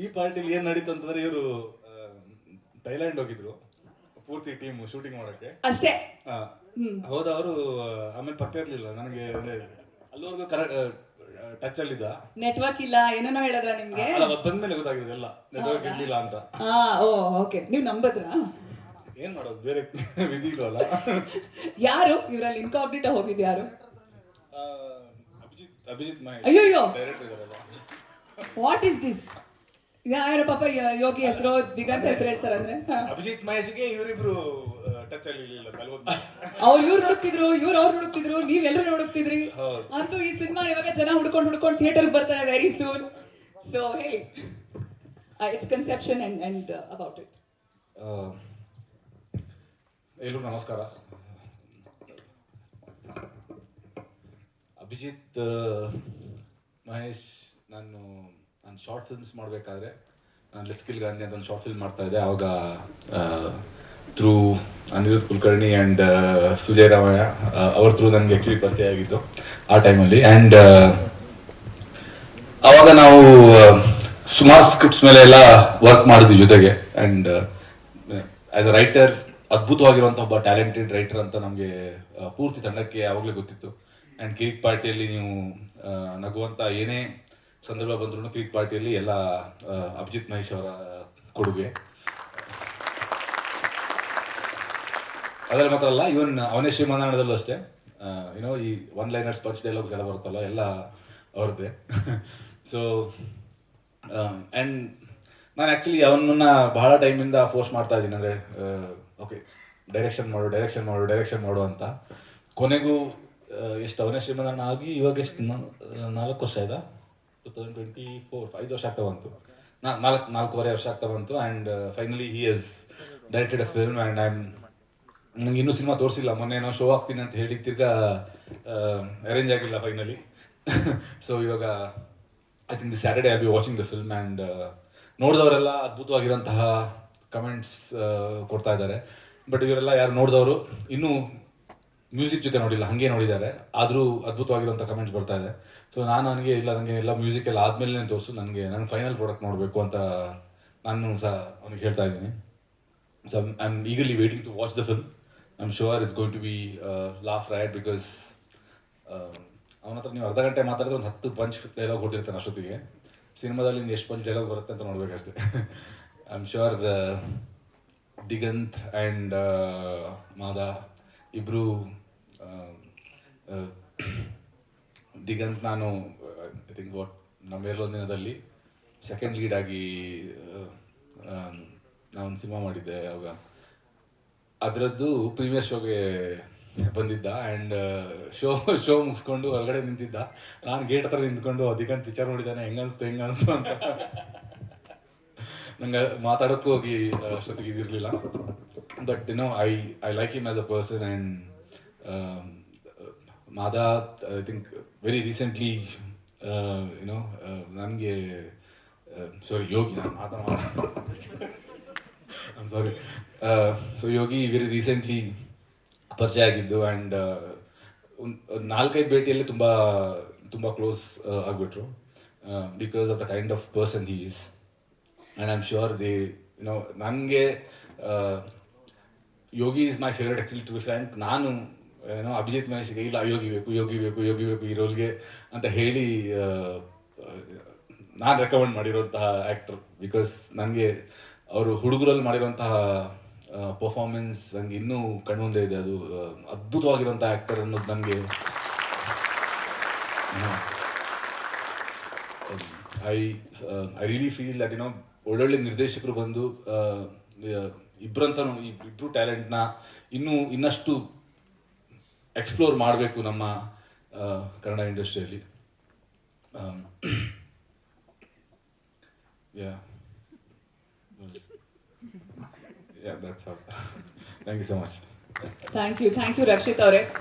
ಈ ಪಾರ್ಟಿಲಿ ಏನ್ ನಡೀತು ಅಂತಂದ್ರೆ ಇವರು ಥೈಲ್ಯಾಂಡ್ ಹೋಗಿದ್ರು ಪೂರ್ತಿ ಟೀಮ್ ಶೂಟಿಂಗ್ ಮಾಡಕ್ಕೆ ಅಷ್ಟೇ. ಆ, ಹೋದವರು ಆಮೇಲೆ ಪತ್ತೆ ಇರ್ಲಿಲ್ಲ ನನಗೆ ಅಂದ್ರೆ ಅಲ್ಲಿವರೆಗೂ ಕರೆಕ್ಟ್ ಟಚ್ ಅಲ್ಲಿದ್ದ. ನೆಟ್ವರ್ಕ್ ಇಲ್ಲ ಏನೇನೋ ಹೇಳಿದ್ರ ನಿಮ್ಗೆ? ಅಲ್ಲ ಅವತ್ತು ಬಂದ್ಮೇಲೆ ಗೊತ್ತಾಗಿದೆ ಎಲ್ಲ ನೆಟ್ವರ್ಕ್ ಇರ್ಲಿಲ್ಲ ಅಂತ. ಹಾ, ಓ ಓಕೆ. ನೀವು ನಂಬದ್ರಾ? ಏನ್ ಮಾಡೋದು, ಬೇರೆ ವಿಧಿ ಇಲ್ವಲ್ಲ. ಯಾರು ಇವರಲ್ಲಿ ಇನ್ಕಾಗ್ನಿಟೋ ಹೋಗಿದ್ ಯಾರು? ಆ, ಅಭಿಜಿತ್ ಮಹೇಶ್ ಅಯ್ಯೋಯ್ಯೋ, ಡೈರೆಕ್ಟರ್ ಇದಾರಲ್ಲ. What is this? ಯಾರ ಪಾಪ ಯೋಗಿ ಹೆಸರು ದಿಗಂತ್ ಹೆಸರು ಹೇಳ್ತಾರಂದ್ರೆ ಅಭಿಜಿತ್ ಮಹೇಶ್ಗೆ ಇವರಿಬ್ರು ಟಚ್ ಅಲ್ಲಿ ಇರ್ಲಿಲ್ಲ ಅವ್ರು ಇವ್ರು ಹುಡುಕ್ತಿದ್ರು, ಇವ್ರು ಅವ್ರು ಹುಡುಕ್ತಿದ್ರು, ನೀವೆಲ್ಲರೂ ಹುಡುಕ್ತಿದ್ರಿ. ಹೌದು. ಅಂತೂ ಈ ಸಿನಿಮಾ ಇವಾಗ ಜನ ಹುಡ್ಕೊಂಡು ಥಿಯೇಟರ್ ಬರ್ತಾರೆ ವೆರಿ ಸೂನ್. ಸೊ ಹೇಳಿ, it's conception and about it. ಎಲ್ರಿಗೂ ನಮಸ್ಕಾರ. ಅಭಿಜಿತ್ ಮಹೇಶ್, ನಾನು ಶಾರ್ಟ್ ಫಿಲ್ಮ್ಸ್ ಮಾಡಬೇಕಾದ್ರೆ ನಾನು ಲೆಟ್ಸ್ ಕಿಲ್ ಗಾಂಧಿ ಅಂತ ಒಂದು ಶಾರ್ಟ್ ಫಿಲ್ಮ್ ಮಾಡ್ತಾ ಇದ್ದೆ. ಆವಾಗ ಥ್ರೂ ಅನಿರುದ್ಧ್ ಕುಲಕರ್ಣಿ ಆ್ಯಂಡ್ ಸುಜಯ್ ರಾಮಯ್ಯ ಅವ್ರ ಥ್ರೂ ನನಗೆ ಆ್ಯಕ್ಚುಲಿ ಪರಿಚಯ ಆಗಿದ್ದು ಆ ಟೈಮಲ್ಲಿ. ಆ್ಯಂಡ್ ಆವಾಗ ನಾವು ಸುಮಾರು ಸ್ಕ್ರಿಪ್ಟ್ಸ್ ಮೇಲೆ ಎಲ್ಲ ವರ್ಕ್ ಮಾಡಿದ್ವಿ ಜೊತೆಗೆ. ಆ್ಯಂಡ್ ಆ್ಯಸ್ ಅ ರೈಟರ್ ಅದ್ಭುತವಾಗಿರುವಂಥ ಒಬ್ಬ ಟ್ಯಾಲೆಂಟೆಡ್ ರೈಟರ್ ಅಂತ ನಮಗೆ ಪೂರ್ತಿ ತಂಡಕ್ಕೆ ಯಾವಾಗಲೇ ಗೊತ್ತಿತ್ತು. ಆ್ಯಂಡ್ ಕಿರಿಕ್ ಪಾರ್ಟಿಯಲ್ಲಿ ನೀವು ನಗುವಂಥ ಏನೇ ಸಂದರ್ಭ ಬಂದ್ರು ಕಿರಿಕ್ ಪಾರ್ಟಿಯಲ್ಲಿ ಎಲ್ಲ ಅಭಿಜಿತ್ ಮಹೇಶ್ ಅವರ ಕೊಡುಗೆ. ಅದರಲ್ಲಿ ಮಾತ್ರ ಅಲ್ಲ, ಇವನ್ ಅವನೇ ಶ್ರೀಮಂತನದಲ್ಲೂ ಅಷ್ಟೇ. ಏನೋ ಈ ಒನ್ ಲೈನರ್ಸ್ ಪಂಚ್ ಡೈಲಾಗ್ಸ್ ಎಲ್ಲ ಬರುತ್ತಲ್ಲ, ಎಲ್ಲ ಅವ್ರದ್ದೇ. ಸೊ ಆ್ಯಂಡ್ ನಾನು ಆ್ಯಕ್ಚುಲಿ ಅವನನ್ನ ಬಹಳ ಟೈಮಿಂದ ಫೋರ್ಸ್ ಮಾಡ್ತಾ ಇದ್ದೀನಿ, ಅಂದರೆ ಓಕೆ ಡೈರೆಕ್ಷನ್ ಮಾಡು ಅಂತ. ಕೊನೆಗೂ ಎಷ್ಟು ಅವನೇ ಶ್ರೀಮಂತನ ಆಗಿ ಇವಾಗ ಎಷ್ಟು 4 ವರ್ಷ ಆಯ್ತಾ? 2024 5 ವರ್ಷ ಆಗ್ತಾ ಬಂತು, 4.5 ವರ್ಷ ಆಗ್ತಾ ಬಂತು. ಆ್ಯಂಡ್ ಫೈನಲಿ ಹಿ ಹಸ್ ಡೈರೆಕ್ಟೆಡ್ ಅ ಫಿಲ್ಮ್. ಆ್ಯಂಡ್ ನಂಗೆ ಇನ್ನೂ ಸಿನಿಮಾ ತೋರಿಸಿಲ್ಲ. ಮೊನ್ನೆ ಏನೋ ಶೋ ಆಗ್ತೀನಿ ಅಂತ ಹೇಳಿ ತಿರ್ಗಾ ಅರೇಂಜ್ ಆಗಿಲ್ಲ ಫೈನಲಿ. ಸೊ ಇವಾಗ I think the Saturday I be watching the film. And ನೋಡಿದವರೆಲ್ಲ ಅದ್ಭುತವಾಗಿರೋಂತಹ ಕಮೆಂಟ್ಸ್ ಕೊಡ್ತಾ ಇದ್ದಾರೆ. ಬಟ್ ಇವರೆಲ್ಲ ಯಾರು ನೋಡಿದವರು ಇನ್ನೂ ಮ್ಯೂಸಿಕ್ ಜೊತೆ ನೋಡಿಲ್ಲ, ಹಾಗೆ ನೋಡಿದ್ದಾರೆ, ಆದರೂ ಅದ್ಭುತವಾಗಿರುವಂಥ ಕಮೆಂಟ್ಸ್ ಬರ್ತಾ ಇದೆ. ಸೊ ನಾನು ನನಗೆ ಎಲ್ಲ ಮ್ಯೂಸಿಕ್ ಎಲ್ಲ ಆದಮೇಲೆ ತೋರಿಸು, ನನಗೆ ಫೈನಲ್ ಪ್ರಾಡಕ್ಟ್ ನೋಡಬೇಕು ಅಂತ ನಾನು ಸಹ ಅವನಿಗೆ ಹೇಳ್ತಾ ಇದ್ದೀನಿ. So I am eagerly waiting to watch the film. I am sure it's going to be laugh riot, because ಅವನ ಹತ್ರ ನೀವು ಅರ್ಧ ಗಂಟೆ ಮಾತಾಡಿದ್ರೆ ಒಂದು 10 ಪಂಚ್ ಡೈಲಾಗ್ ಕೊಟ್ಟಿರ್ತಾನೆ ಅಷ್ಟೊತ್ತಿಗೆ. ಸಿನಿಮಾದಲ್ಲಿ ಎಷ್ಟು ಪಂಚ್ ಡೈಲಾಗ್ ಬರುತ್ತೆ ಅಂತ ನೋಡ್ಬೇಕಷ್ಟೇ. I am sure Diganth and ಮಾದಾ ಇಬ್ಬರು, ದಿಗಂತ್ ನಾನು ಐ ಥಿಂಕ್ ನಮ್ಮ ಮೇಲೊಂದು ದಿನದಲ್ಲಿ ಸೆಕೆಂಡ್ ಲೀಡ್ ಆಗಿ ನಾವೊಂದು ಸಿನಿಮಾ ಮಾಡಿದ್ದೆ. ಅವಾಗ ಅದರದ್ದು ಪ್ರೀಮಿಯರ್ ಶೋಗೆ ಬಂದಿದ್ದ. ಆ್ಯಂಡ್ ಶೋ ಮುಗಿಸ್ಕೊಂಡು ಹೊರಗಡೆ ನಿಂತಿದ್ದ. ನಾನು ಗೇಟ್ ಹತ್ರ ನಿಂತ್ಕೊಂಡು ದಿಗಂತ್ ಪಿಕ್ಚರ್ ನೋಡಿದ್ದಾನೆ, ಹೆಂಗನ್ಸ್ತು ಅಂತ. ನಂಗೆ ಮಾತಾಡೋಕ್ಕೂ ಹೋಗಿ ಅಷ್ಟೊತ್ತಿಗೆ ಇದಿರಲಿಲ್ಲ. But I like him as a person. And ಮಾದಾ ಐ ಥಿಂಕ್ ವೆರಿ ರೀಸೆಂಟ್ಲಿ ನನಗೆ ಸಾರಿ ಯೋಗಿ, ನಾನು I'm sorry. So Yogi very recently ಪರಿಚಯ ಆಗಿದ್ದು. ಆ್ಯಂಡ್ ಒಂದು 4-5 ಭೇಟಿಯಲ್ಲಿ ತುಂಬ ಕ್ಲೋಸ್ ಆಗಿಬಿಟ್ರು, because of the kind of person he is. And I am sure ನನಗೆ Yogi is my favourite actually, to be frank. ನಾನು ಅಭಿಜಿತ್ ಮಹೇಶ್ಗೆ ಇಲ್ಲ ಯೋಗಿ ಬೇಕು ಈ ರೋಲ್ಗೆ ಅಂತ ಹೇಳಿ ನಾನು ರೆಕಮೆಂಡ್ ಮಾಡಿರೋಂತಹ ಆ್ಯಕ್ಟರ್. ಬಿಕಾಸ್ ನನಗೆ ಅವರು ಹುಡುಗರಲ್ಲಿ ಮಾಡಿರೋಂತಹ ಪರ್ಫಾರ್ಮೆನ್ಸ್ ನನಗೆ ಇನ್ನೂ ಕಣ್ಮುಂದೆ ಇದೆ. ಅದು ಅದ್ಭುತವಾಗಿರೋಂಥ ಆ್ಯಕ್ಟರ್ ಅನ್ನೋದು ನನಗೆ ಐ ರಿಯಲಿ ಫೀಲ್ ದಟ್ ಒಳ್ಳೊಳ್ಳೆ ನಿರ್ದೇಶಕರು ಬಂದು ಇಬ್ಬರು ಟ್ಯಾಲೆಂಟ್ನ ಇನ್ನಷ್ಟು ಎಕ್ಸ್ಪ್ಲೋರ್ ಮಾಡಬೇಕು ನಮ್ಮ ಕನ್ನಡ ಇಂಡಸ್ಟ್ರಿಯಲ್ಲಿ. Yeah, that's all. Thank you so much. Thank you Rakshith ಅವರೇ.